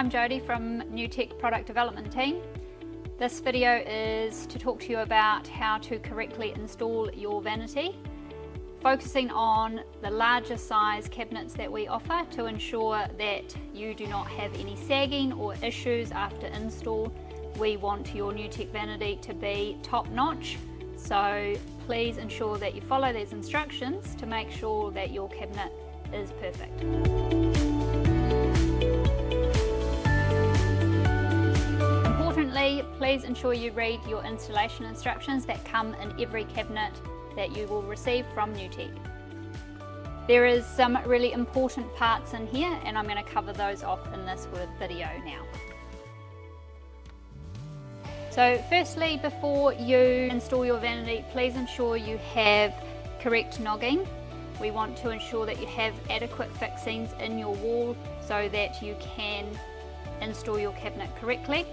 I'm Jodie from Newtech Product Development Team. This video is to talk to you about how to correctly install your vanity, focusing on the larger size cabinets that we offer to ensure that you do not have any sagging or issues after install. We want your Newtech vanity to be top notch, so please ensure that you follow these instructions to make sure that your cabinet is perfect. Importantly, please ensure you read your installation instructions that come in every cabinet that you will receive from Newtech. There is some really important parts in here, and I'm going to cover those off in this video now. So firstly, before you install your vanity, please ensure you have correct nogging. We want to ensure that you have adequate fixings in your wall so that you can install your cabinet correctly.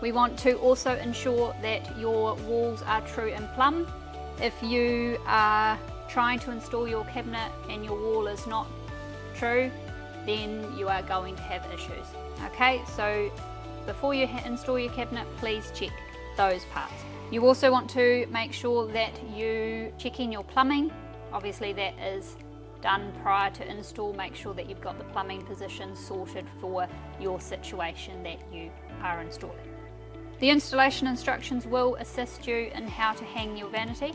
We want to also ensure that your walls are true and plumb. If you are trying to install your cabinet and your wall is not true, then you are going to have issues. Okay, so before you install your cabinet, please check those parts. You also want to make sure that you check in your plumbing. Obviously that is done prior to install. Make sure that you've got the plumbing position sorted for your situation that you are installing. The installation instructions will assist you in how to hang your vanity.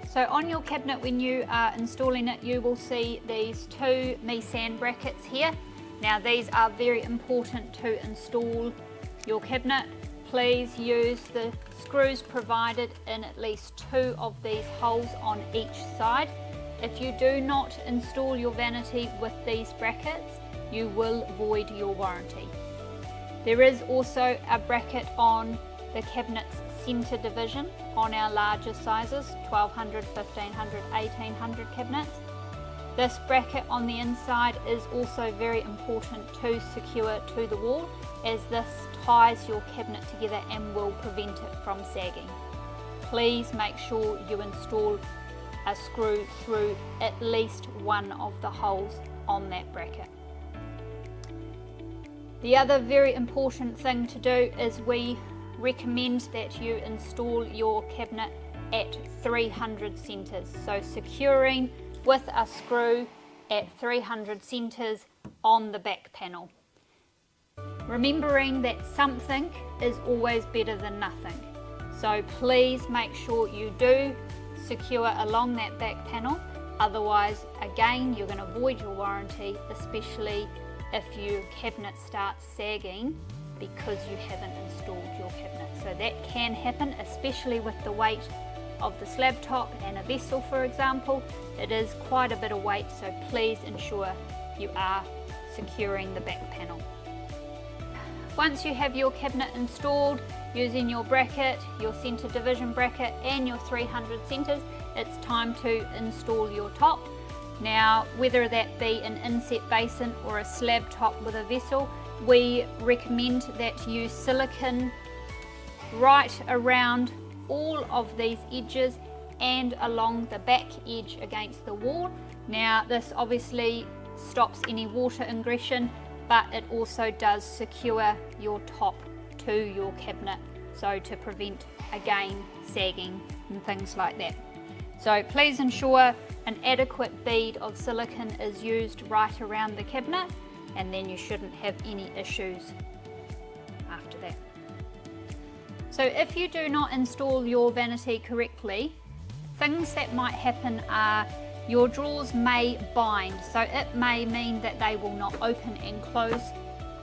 So on your cabinet, when you are installing it, you will see these two Mesan brackets here. Now these are very important to install your cabinet. Please use the screws provided in at least two of these holes on each side. If you do not install your vanity with these brackets, you will void your warranty. There is also a bracket on the cabinet's centre division on our larger sizes, 1200, 1500, 1800 cabinets. This bracket on the inside is also very important to secure to the wall, as this ties your cabinet together and will prevent it from sagging. Please make sure you install a screw through at least one of the holes on that bracket. The other very important thing to do is we recommend that you install your cabinet at 300 centres. So securing with a screw at 300 centres on the back panel. Remembering that something is always better than nothing. So please make sure you do secure along that back panel. Otherwise, again, you're going to void your warranty, especially if your cabinet starts sagging because you haven't installed your cabinet. So that can happen, especially with the weight of the slab top and a vessel, for example. It is quite a bit of weight, so please ensure you are securing the back panel. Once you have your cabinet installed using your bracket, your centre division bracket and your 300 centres, it's time to install your top. Now, whether that be an inset basin or a slab top with a vessel, we recommend that you silicone right around all of these edges and along the back edge against the wall. Now this obviously stops any water ingression, but it also does secure your top to your cabinet, so to prevent again sagging and things like that. So please ensure an adequate bead of silicone is used right around the cabinet, and then you shouldn't have any issues after that. So if you do not install your vanity correctly, things that might happen are your drawers may bind. So it may mean that they will not open and close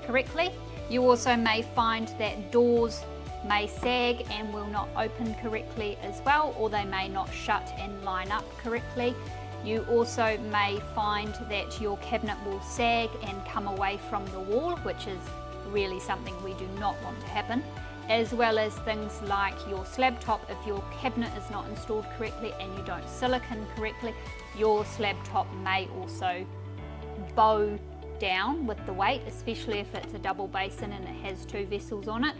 correctly. You also may find that doors may sag and will not open correctly as well, or they may not shut and line up correctly. You also may find that your cabinet will sag and come away from the wall, which is really something we do not want to happen, as well as things like your slab top. If your cabinet is not installed correctly and you don't silicone correctly, your slab top may also bow down with the weight, especially if it's a double basin and it has two vessels on it.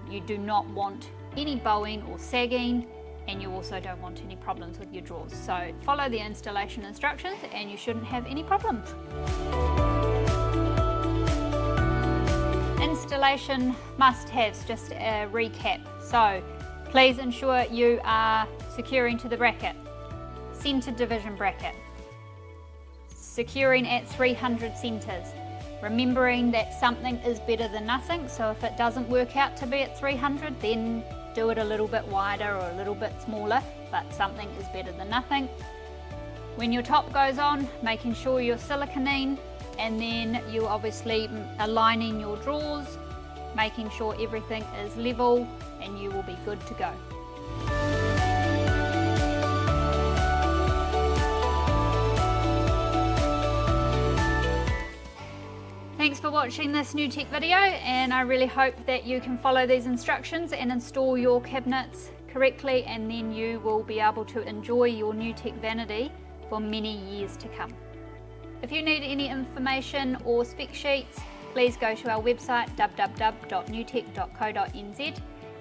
You do not want any bowing or sagging, and you also don't want any problems with your drawers. So follow the installation instructions and you shouldn't have any problems. installation must-haves, just a recap. So please ensure you are securing to the bracket, centre division bracket, securing at 300 centres, remembering that something is better than nothing, so if it doesn't work out to be at 300, then do it a little bit wider or a little bit smaller, but something is better than nothing. When your top goes on, making sure you're siliconing, and then you obviously aligning your drawers, making sure everything is level, and you will be good to go. Thanks for watching this Newtech video, and I really hope that you can follow these instructions and install your cabinets correctly, and then you will be able to enjoy your Newtech vanity for many years to come. If you need any information or spec sheets, please go to our website www.newtech.co.nz.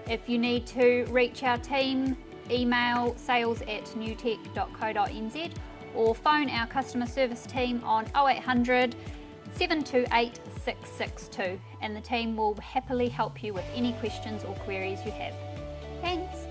If you need to reach our team, email sales@newtech.co.nz or phone our customer service team on 0800 728 662, and the team will happily help you with any questions or queries you have. Thanks.